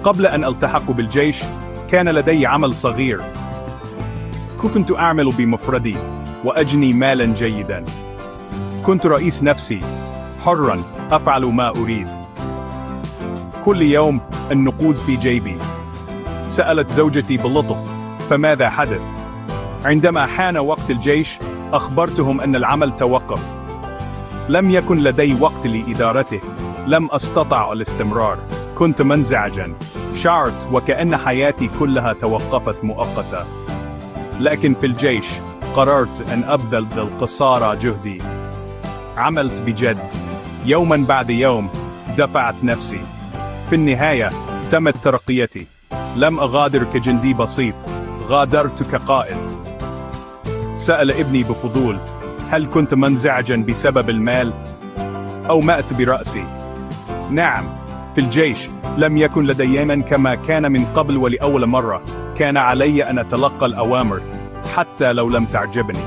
قبل أن ألتحق بالجيش، كان لدي عمل صغير. كنت أعمل بمفردي، وأجني مالا جيدا. كنت رئيس نفسي، حرا، أفعل ما أريد. كل يوم النقود في جيبي. سألت زوجتي بلطف: فماذا حدث؟ عندما حان وقت الجيش، أخبرتهم أن العمل توقف. لم يكن لدي وقت لإدارته. لم أستطع الاستمرار. كنت منزعجا. شعرت وكأن حياتي كلها توقفت مؤقتا. لكن في الجيش قررت أن أبذل القصارى جهدي. عملت بجد. يوما بعد يوم دفعت نفسي. في النهاية تمت ترقيتي. لم أغادر كجندي بسيط، غادرت كقائد. سأل ابني بفضول: هل كنت منزعجا بسبب المال؟ أومأت برأسي. نعم، في الجيش لم يكن لدي من كما كان من قبل، ولأول مرة كان علي أن أتلقى الأوامر حتى لو لم تعجبني.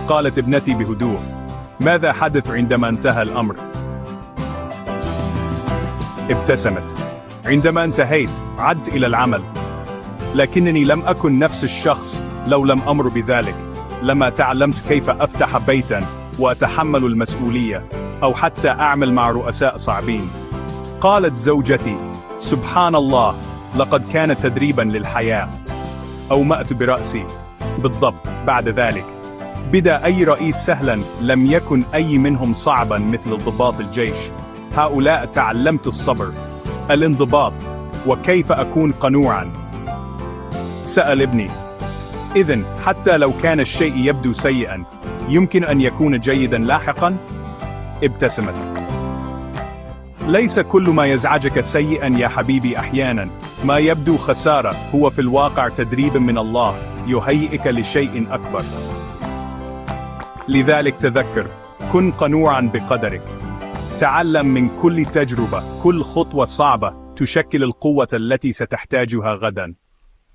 قالت ابنتي بهدوء: ماذا حدث عندما انتهى الأمر؟ ابتسمت. عندما انتهيت عدت إلى العمل، لكنني لم أكن نفس الشخص لو لم أمر بذلك. لما تعلمت كيف أفتح بيتا وأتحمل المسؤولية، أو حتى أعمل مع رؤساء صعبين. قالت زوجتي: سبحان الله، لقد كان تدريبا للحياة. أومأت برأسي. بالضبط. بعد ذلك بدأ أي رئيس سهلا، لم يكن أي منهم صعبا مثل ضباط الجيش. هؤلاء تعلمت الصبر، الانضباط، وكيف أكون قنوعا. سأل ابني: إذن حتى لو كان الشيء يبدو سيئا، يمكن أن يكون جيدا لاحقا؟ ابتسمت. ليس كل ما يزعجك سيئا يا حبيبي. أحيانا ما يبدو خسارة هو في الواقع تدريب من الله يهيئك لشيء أكبر. لذلك تذكر، كن قنوعا بقدرك. تعلم من كل تجربة. كل خطوة صعبة تشكل القوة التي ستحتاجها غدا.